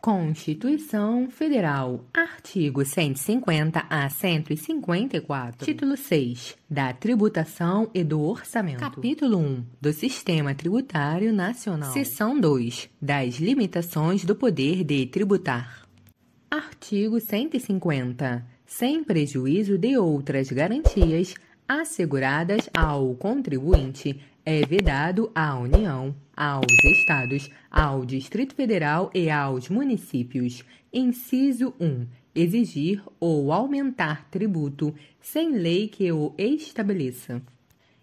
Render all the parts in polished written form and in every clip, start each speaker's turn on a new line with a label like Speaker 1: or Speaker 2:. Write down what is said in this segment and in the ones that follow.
Speaker 1: Constituição Federal, artigo 150 a 154. Título 6. Da tributação e do orçamento. Capítulo 1. Do Sistema Tributário Nacional. Seção 2. Das limitações do poder de tributar. Artigo 150. Sem prejuízo de outras garantias asseguradas ao contribuinte, é vedado à União, aos Estados, ao Distrito Federal e aos municípios. Inciso 1. Exigir ou aumentar tributo sem lei que o estabeleça.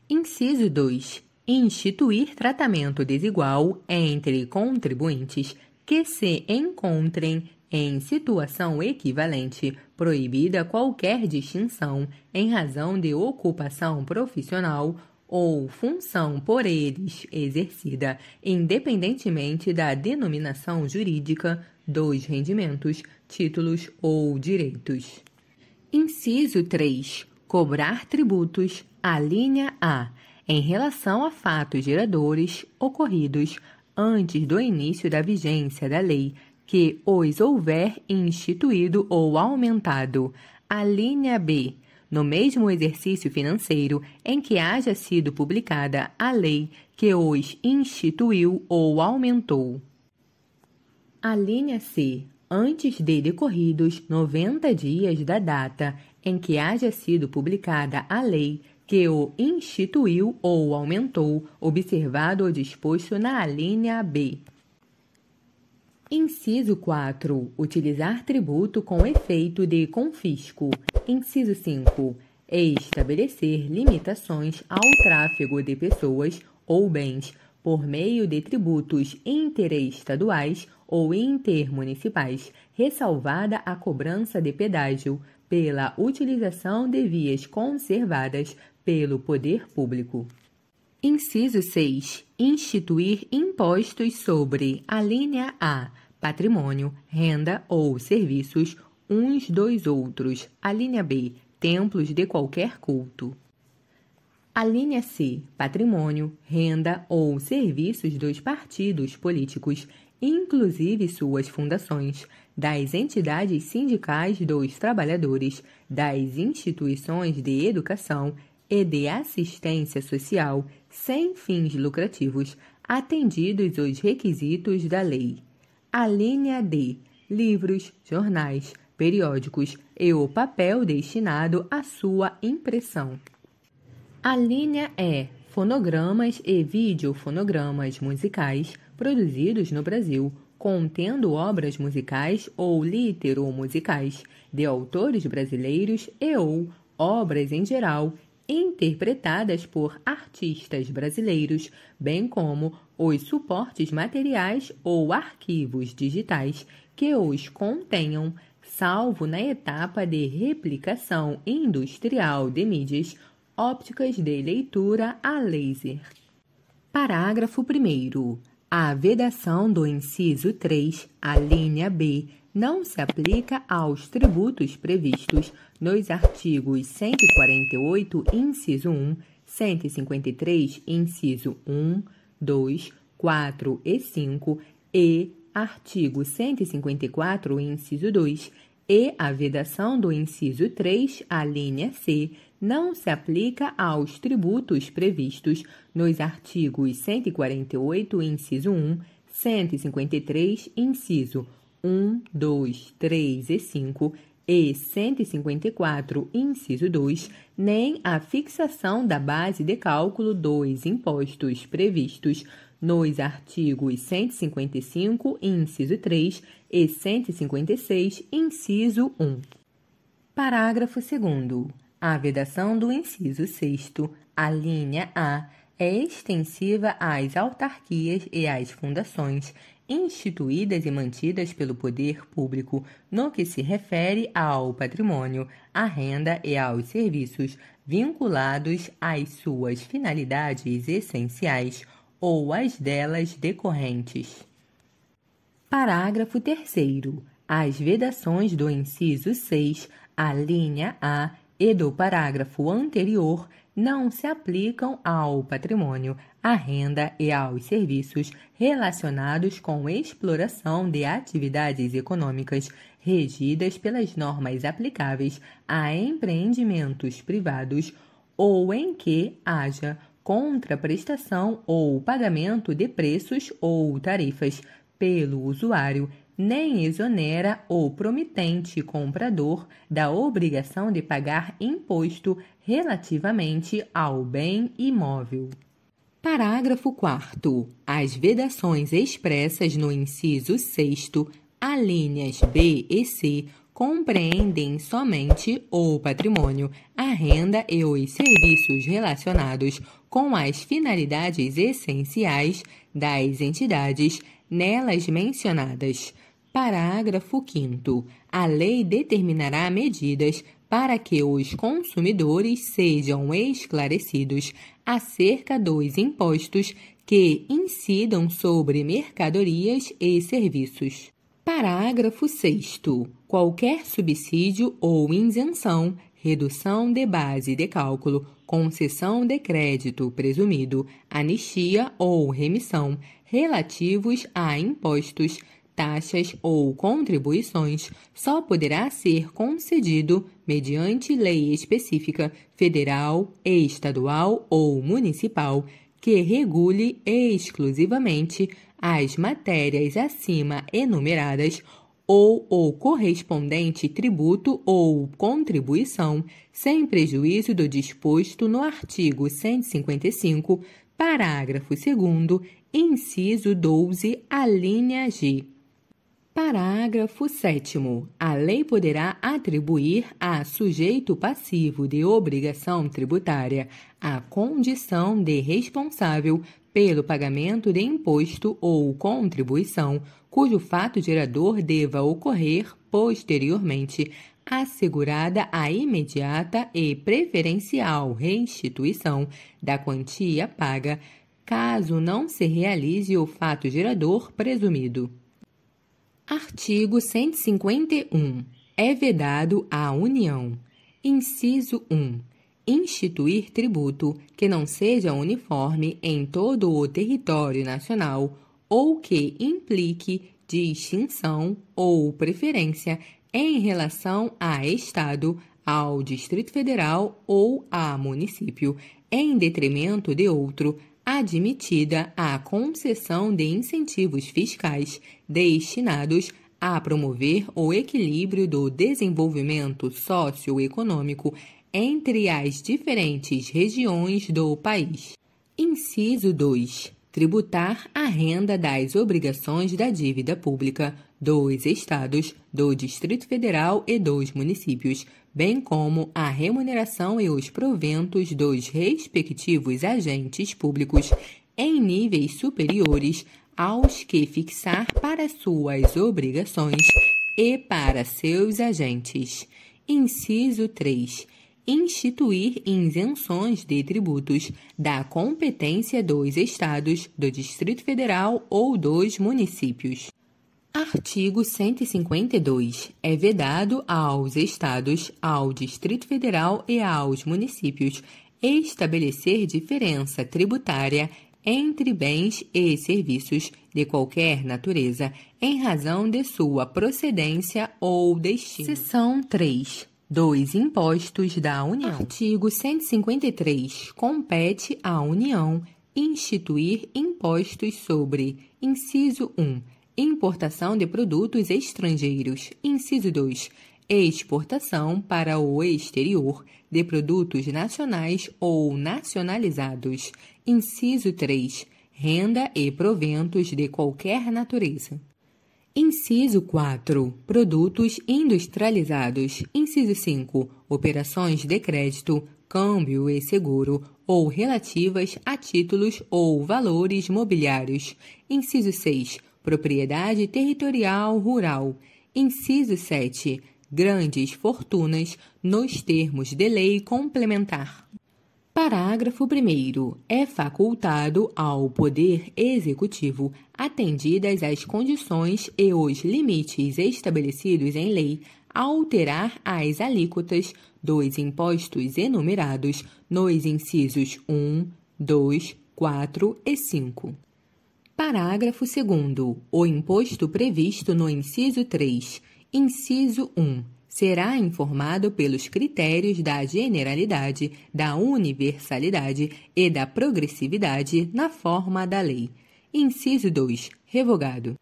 Speaker 1: Inciso 2. Instituir tratamento desigual entre contribuintes que se encontrem em situação equivalente, proibida qualquer distinção em razão de ocupação profissional ou função por eles exercida, independentemente da denominação jurídica dos rendimentos, títulos ou direitos. Inciso 3. Cobrar tributos, alínea A, em relação a fatos geradores ocorridos antes do início da vigência da lei, que os houver instituído ou aumentado, alínea B, no mesmo exercício financeiro em que haja sido publicada a lei que os instituiu ou aumentou. Alínea C, antes de decorridos 90 dias da data em que haja sido publicada a lei que o instituiu ou aumentou, observado o disposto na alínea B. Inciso 4. Utilizar tributo com efeito de confisco. Inciso 5. Estabelecer limitações ao tráfego de pessoas ou bens por meio de tributos interestaduais ou intermunicipais, ressalvada a cobrança de pedágio pela utilização de vias conservadas pelo poder público. Inciso 6. Instituir impostos sobre, alínea A, patrimônio, renda ou serviços uns dos outros, alínea B, templos de qualquer culto. Alínea C, patrimônio, renda ou serviços dos partidos políticos, inclusive suas fundações, das entidades sindicais dos trabalhadores, das instituições de educação e de assistência social sem fins lucrativos, atendidos os requisitos da lei. Alínea D. Livros, jornais, periódicos e o papel destinado à sua impressão. Alínea E. Fonogramas e videofonogramas musicais produzidos no Brasil, contendo obras musicais ou literomusicais de autores brasileiros e ou obras em geral interpretadas por artistas brasileiros, bem como os suportes materiais ou arquivos digitais que os contenham, salvo na etapa de replicação industrial de mídias ópticas de leitura a laser. Parágrafo 1º. A vedação do inciso 3, alínea B, não se aplica aos tributos previstos nos artigos 148, inciso 1, 153, inciso 1, 2, 4 e 5 e artigo 154, inciso 2, e a vedação do inciso 3, alínea C, não se aplica aos tributos previstos nos artigos 148, inciso 1, 153, inciso 1, 2, 3 e 5 e 154, inciso 2, nem a fixação da base de cálculo dos impostos previstos nos artigos 155, inciso 3 e 156, inciso 1. Parágrafo 2º. A vedação do inciso 6º, alínea A, é extensiva às autarquias e às fundações instituídas e mantidas pelo poder público no que se refere ao patrimônio, à renda e aos serviços vinculados às suas finalidades essenciais ou às delas decorrentes. Parágrafo 3º. As vedações do inciso 6, alínea A, e do parágrafo anterior não se aplicam ao patrimônio, à renda e aos serviços relacionados com exploração de atividades econômicas regidas pelas normas aplicáveis a empreendimentos privados ou em que haja contraprestação ou pagamento de preços ou tarifas pelo usuário, nem exonera o promitente comprador da obrigação de pagar imposto relativamente ao bem imóvel. Parágrafo 4º. As vedações expressas no inciso 6º, alíneas B e C, compreendem somente o patrimônio, a renda e os serviços relacionados com as finalidades essenciais das entidades nelas mencionadas. Parágrafo 5º. A lei determinará medidas para que os consumidores sejam esclarecidos acerca dos impostos que incidam sobre mercadorias e serviços. Parágrafo 6º. Qualquer subsídio ou isenção, redução de base de cálculo, concessão de crédito presumido, anistia ou remissão relativos a impostos, taxas ou contribuições só poderá ser concedido mediante lei específica, federal, estadual ou municipal, que regule exclusivamente as matérias acima enumeradas ou o correspondente tributo ou contribuição, sem prejuízo do disposto no artigo 155, parágrafo 2º, inciso 12, alínea G. Parágrafo 7º. A lei poderá atribuir a sujeito passivo de obrigação tributária a condição de responsável pelo pagamento de imposto ou contribuição, cujo fato gerador deva ocorrer posteriormente, assegurada a imediata e preferencial restituição da quantia paga, caso não se realize o fato gerador presumido. Artigo 151. É vedado à União. Inciso 1. Instituir tributo que não seja uniforme em todo o território nacional ou que implique distinção ou preferência em relação a Estado, ao Distrito Federal ou a município, em detrimento de outro, admitida a concessão de incentivos fiscais destinados a promover o equilíbrio do desenvolvimento socioeconômico entre as diferentes regiões do país. Inciso 2. Tributar a renda das obrigações da dívida pública dos Estados, do Distrito Federal e dos municípios, bem como a remuneração e os proventos dos respectivos agentes públicos em níveis superiores aos que fixar para suas obrigações e para seus agentes. Inciso 3. Instituir isenções de tributos da competência dos Estados, do Distrito Federal ou dos municípios. Artigo 152. É vedado aos Estados, ao Distrito Federal e aos municípios estabelecer diferença tributária entre bens e serviços de qualquer natureza, em razão de sua procedência ou destino. Seção 3. Dos impostos da União. Artigo 153. Compete à União instituir impostos sobre: inciso 1. Importação de produtos estrangeiros. Inciso 2. Exportação para o exterior de produtos nacionais ou nacionalizados. Inciso 3. Renda e proventos de qualquer natureza. Inciso 4. Produtos industrializados. Inciso 5. Operações de crédito, câmbio e seguro, ou relativas a títulos ou valores mobiliários. Inciso 6. Propriedade territorial rural. Inciso 7. Grandes fortunas, nos termos de lei complementar. Parágrafo 1º. É facultado ao Poder Executivo, atendidas as condições e os limites estabelecidos em lei, alterar as alíquotas dos impostos enumerados nos incisos 1, 2, 4 e 5. Parágrafo 2º. O imposto previsto no inciso 3, inciso 1, será informado pelos critérios da generalidade, da universalidade e da progressividade na forma da lei. Inciso 2, revogado.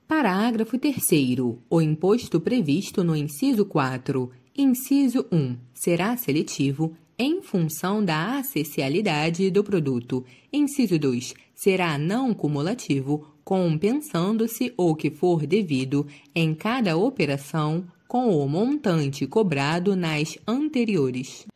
Speaker 1: Parágrafo 3º. O imposto previsto no inciso 4, inciso 1, será seletivo em função da acessibilidade do produto. Inciso 2, será não cumulativo, compensando-se o que for devido em cada operação com o montante cobrado nas anteriores.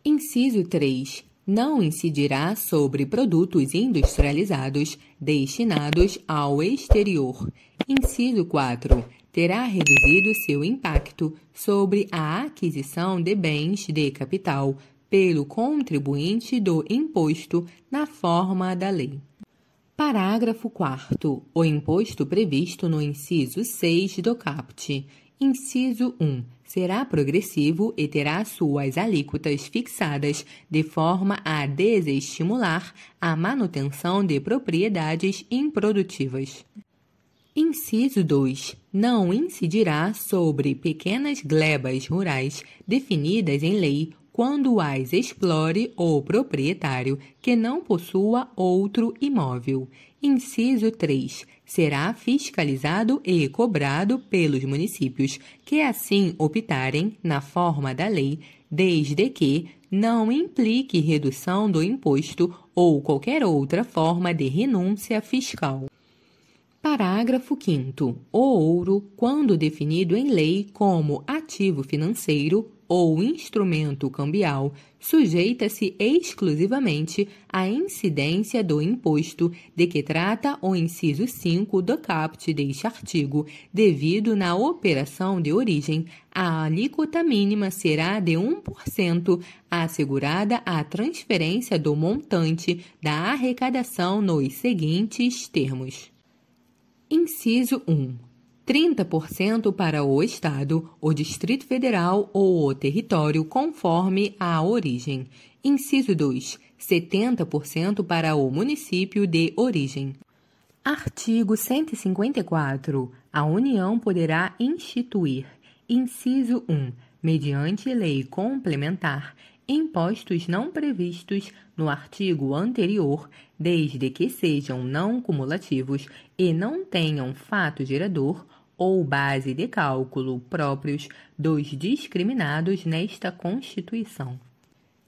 Speaker 1: Inciso 3, não incidirá sobre produtos industrializados destinados ao exterior. Inciso 4, terá reduzido seu impacto sobre a aquisição de bens de capital pelo contribuinte do imposto na forma da lei. Parágrafo 4º. O imposto previsto no inciso 6 do caput. Inciso 1. Será progressivo e terá suas alíquotas fixadas de forma a desestimular a manutenção de propriedades improdutivas. Inciso 2. Não incidirá sobre pequenas glebas rurais definidas em lei quando as explore o proprietário que não possua outro imóvel. Inciso 3. Será fiscalizado e cobrado pelos municípios que assim optarem na forma da lei, desde que não implique redução do imposto ou qualquer outra forma de renúncia fiscal. Parágrafo 5º. O ouro, quando definido em lei como ativo financeiro ou instrumento cambial, sujeita-se exclusivamente à incidência do imposto de que trata o inciso 5 do caput deste artigo, devido na operação de origem. A alíquota mínima será de 1%, assegurada a transferência do montante da arrecadação nos seguintes termos. Inciso 1. 30% para o Estado, o Distrito Federal ou o território conforme a origem. Inciso 2. 70% para o município de origem. Artigo 154. A União poderá instituir, inciso 1, mediante lei complementar, impostos não previstos no artigo anterior, desde que sejam não cumulativos e não tenham fato gerador ou base de cálculo próprios dos discriminados nesta Constituição.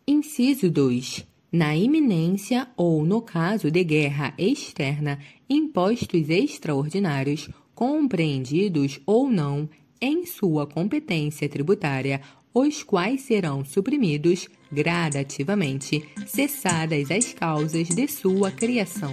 Speaker 1: Inciso 2. Na iminência ou no caso de guerra externa, impostos extraordinários, compreendidos ou não em sua competência tributária, os quais serão suprimidos gradativamente, cessadas as causas de sua criação.